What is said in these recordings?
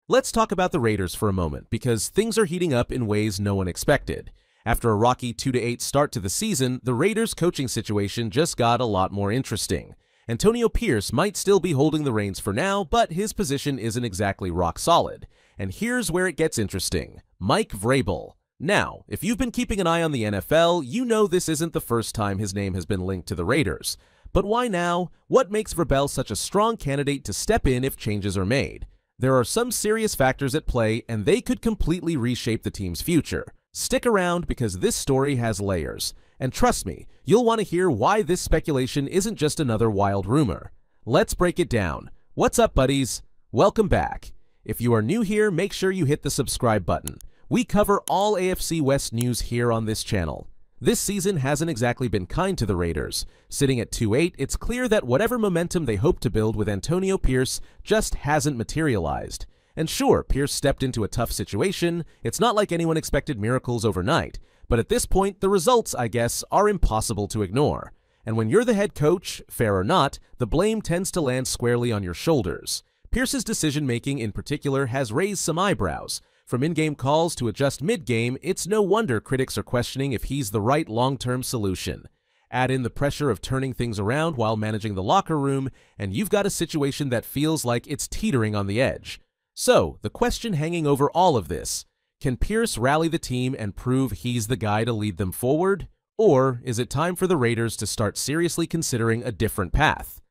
Let's talk about the Raiders for a moment, because things are heating up in ways no one expected. After a rocky 2-8 start to the season, the Raiders' coaching situation just got a lot more interesting. Antonio Pierce might still be holding the reins for now, but his position isn't exactly rock solid. And here's where it gets interesting. Mike Vrabel. Now, if you've been keeping an eye on the NFL, you know this isn't the first time his name has been linked to the Raiders. But why now? What makes Vrabel such a strong candidate to step in if changes are made? There are some serious factors at play, and they could completely reshape the team's future. Stick around because this story has layers. And trust me, you'll want to hear why this speculation isn't just another wild rumor. Let's break it down. What's up, buddies? Welcome back. If you are new here, make sure you hit the subscribe button. We cover all AFC West news here on this channel. This season hasn't exactly been kind to the Raiders. Sitting at 2-8, it's clear that whatever momentum they hoped to build with Antonio Pierce just hasn't materialized. And sure, Pierce stepped into a tough situation. It's not like anyone expected miracles overnight. But at this point, the results, I guess, are impossible to ignore. And when you're the head coach, fair or not, the blame tends to land squarely on your shoulders. Pierce's decision-making in particular has raised some eyebrows. From in-game calls to adjust mid-game, it's no wonder critics are questioning if he's the right long-term solution. Add in the pressure of turning things around while managing the locker room, and you've got a situation that feels like it's teetering on the edge. So, the question hanging over all of this: can Pierce rally the team and prove he's the guy to lead them forward? Or is it time for the Raiders to start seriously considering a different path?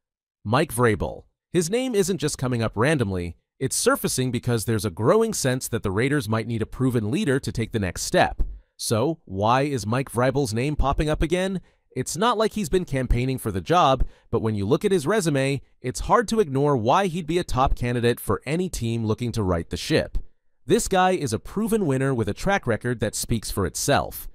Mike Vrabel. His name isn't just coming up randomly. It's surfacing because there's a growing sense that the Raiders might need a proven leader to take the next step. So, why is Mike Vrabel's name popping up again? It's not like he's been campaigning for the job, but when you look at his resume, it's hard to ignore why he'd be a top candidate for any team looking to right the ship. This guy is a proven winner with a track record that speaks for itself.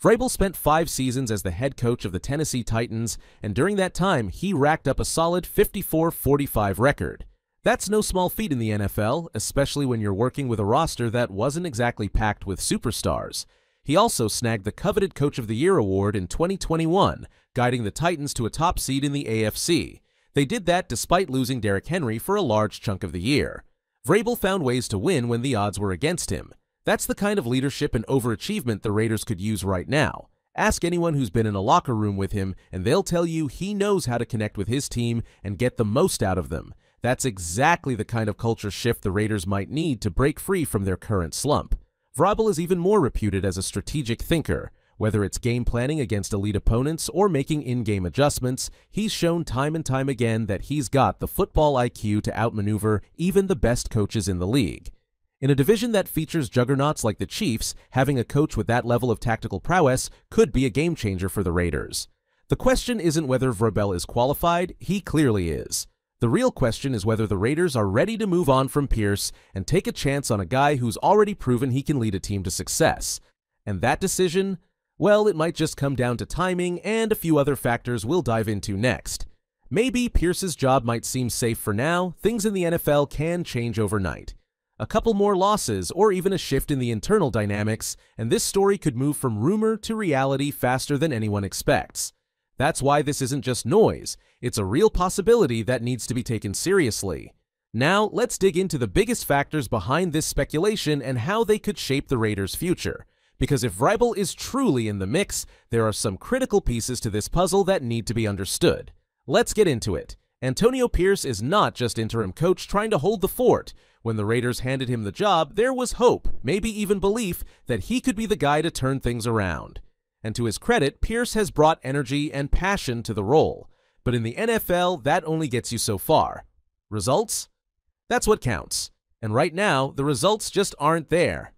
Vrabel spent 5 seasons as the head coach of the Tennessee Titans, and during that time, he racked up a solid 54-45 record. That's no small feat in the NFL, especially when you're working with a roster that wasn't exactly packed with superstars. He also snagged the coveted Coach of the Year award in 2021, guiding the Titans to a top seed in the AFC. They did that despite losing Derrick Henry for a large chunk of the year. Vrabel found ways to win when the odds were against him. That's the kind of leadership and overachievement the Raiders could use right now. Ask anyone who's been in a locker room with him, and they'll tell you he knows how to connect with his team and get the most out of them. That's exactly the kind of culture shift the Raiders might need to break free from their current slump. Vrabel is even more reputed as a strategic thinker. Whether it's game planning against elite opponents or making in-game adjustments, he's shown time and time again that he's got the football IQ to outmaneuver even the best coaches in the league. In a division that features juggernauts like the Chiefs, having a coach with that level of tactical prowess could be a game-changer for the Raiders. The question isn't whether Vrabel is qualified, he clearly is. The real question is whether the Raiders are ready to move on from Pierce and take a chance on a guy who's already proven he can lead a team to success. And that decision? Well, it might just come down to timing and a few other factors we'll dive into next. Maybe Pierce's job might seem safe for now. Things in the NFL can change overnight. A couple more losses or even a shift in the internal dynamics, and this story could move from rumor to reality faster than anyone expects. That's why this isn't just noise. It's a real possibility that needs to be taken seriously. Now, let's dig into the biggest factors behind this speculation and how they could shape the Raiders' future. Because if Vrabel is truly in the mix, there are some critical pieces to this puzzle that need to be understood. Let's get into it. Antonio Pierce is not just interim coach trying to hold the fort. When the Raiders handed him the job, there was hope, maybe even belief, that he could be the guy to turn things around. And to his credit, Pierce has brought energy and passion to the role. But in the NFL, that only gets you so far. Results? That's what counts. And right now, the results just aren't there.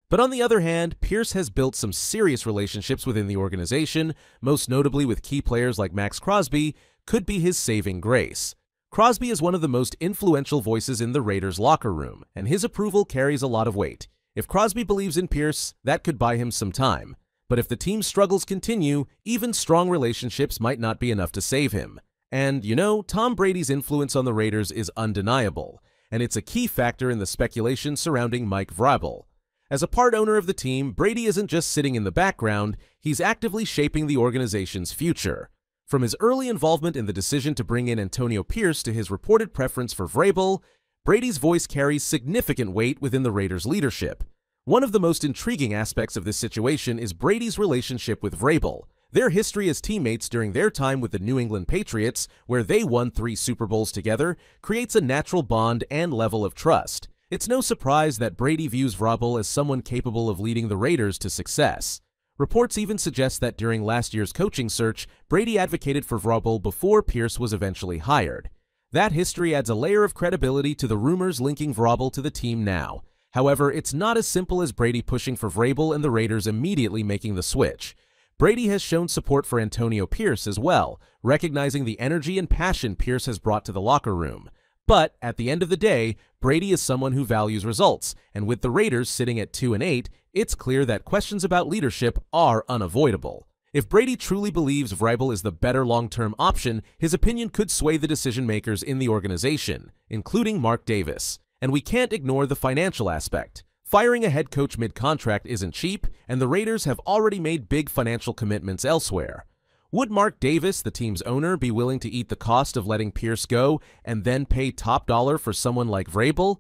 But on the other hand, Pierce has built some serious relationships within the organization, most notably with key players like Maxx Crosby, could be his saving grace. Crosby is one of the most influential voices in the Raiders' locker room, and his approval carries a lot of weight. If Crosby believes in Pierce, that could buy him some time. But if the team's struggles continue, even strong relationships might not be enough to save him. And, you know, Tom Brady's influence on the Raiders is undeniable, and it's a key factor in the speculation surrounding Mike Vrabel. As a part owner of the team, Brady isn't just sitting in the background, he's actively shaping the organization's future. From his early involvement in the decision to bring in Antonio Pierce to his reported preference for Vrabel, Brady's voice carries significant weight within the Raiders' leadership. One of the most intriguing aspects of this situation is Brady's relationship with Vrabel. Their history as teammates during their time with the New England Patriots, where they won 3 Super Bowls together, creates a natural bond and level of trust. It's no surprise that Brady views Vrabel as someone capable of leading the Raiders to success. Reports even suggest that during last year's coaching search, Brady advocated for Vrabel before Pierce was eventually hired. That history adds a layer of credibility to the rumors linking Vrabel to the team now. However, it's not as simple as Brady pushing for Vrabel and the Raiders immediately making the switch. Brady has shown support for Antonio Pierce as well, recognizing the energy and passion Pierce has brought to the locker room. But at the end of the day, Brady is someone who values results, and with the Raiders sitting at 2-8, it's clear that questions about leadership are unavoidable. If Brady truly believes Vrabel is the better long-term option, his opinion could sway the decision-makers in the organization, including Mark Davis. And we can't ignore the financial aspect. Firing a head coach mid-contract isn't cheap, and the Raiders have already made big financial commitments elsewhere. Would Mark Davis, the team's owner, be willing to eat the cost of letting Pierce go and then pay top dollar for someone like Vrabel?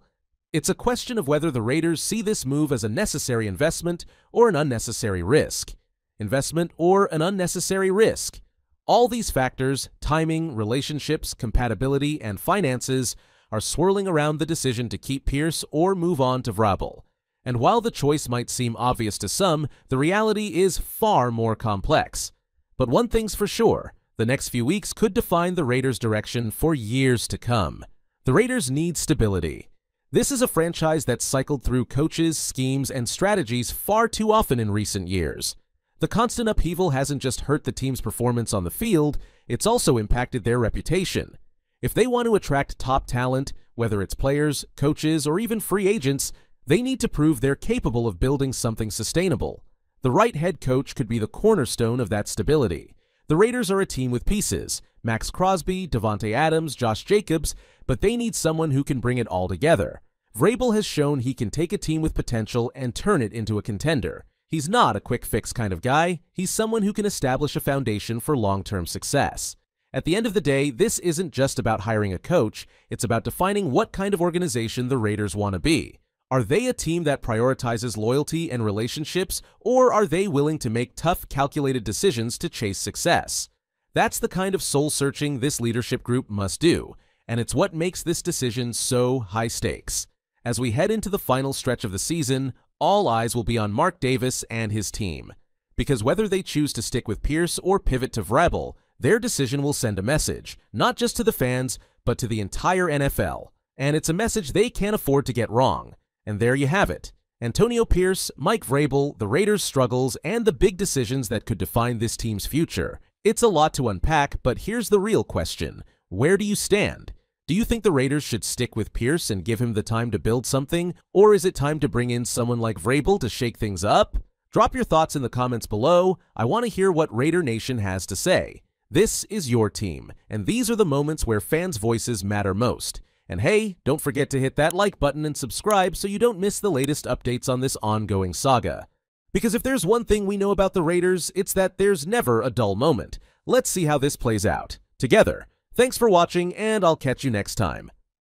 It's a question of whether the Raiders see this move as a necessary investment or an unnecessary risk. Investment or an unnecessary risk. All these factors, timing, relationships, compatibility, and finances, are swirling around the decision to keep Pierce or move on to Vrabel. And while the choice might seem obvious to some, the reality is far more complex. But one thing's for sure, the next few weeks could define the Raiders' direction for years to come. The Raiders need stability. This is a franchise that's cycled through coaches, schemes, and strategies far too often in recent years. The constant upheaval hasn't just hurt the team's performance on the field, it's also impacted their reputation. If they want to attract top talent, whether it's players, coaches, or even free agents, they need to prove they're capable of building something sustainable. The right head coach could be the cornerstone of that stability. The Raiders are a team with pieces, Maxx Crosby, Davante Adams, Josh Jacobs, but they need someone who can bring it all together. Vrabel has shown he can take a team with potential and turn it into a contender. He's not a quick fix kind of guy, he's someone who can establish a foundation for long-term success. At the end of the day, this isn't just about hiring a coach, it's about defining what kind of organization the Raiders want to be. Are they a team that prioritizes loyalty and relationships, or are they willing to make tough, calculated decisions to chase success? That's the kind of soul-searching this leadership group must do, and it's what makes this decision so high stakes. As we head into the final stretch of the season, all eyes will be on Mark Davis and his team. Because whether they choose to stick with Pierce or pivot to Vrabel, their decision will send a message, not just to the fans, but to the entire NFL. And it's a message they can't afford to get wrong. And there you have it. Antonio Pierce, Mike Vrabel, the Raiders' struggles, and the big decisions that could define this team's future. It's a lot to unpack, but here's the real question. Where do you stand? Do you think the Raiders should stick with Pierce and give him the time to build something? Or is it time to bring in someone like Vrabel to shake things up? Drop your thoughts in the comments below. I want to hear what Raider Nation has to say. This is your team, and these are the moments where fans' voices matter most. And hey, don't forget to hit that like button and subscribe so you don't miss the latest updates on this ongoing saga. Because if there's one thing we know about the Raiders, it's that there's never a dull moment. Let's see how this plays out. Together. Thanks for watching, and I'll catch you next time.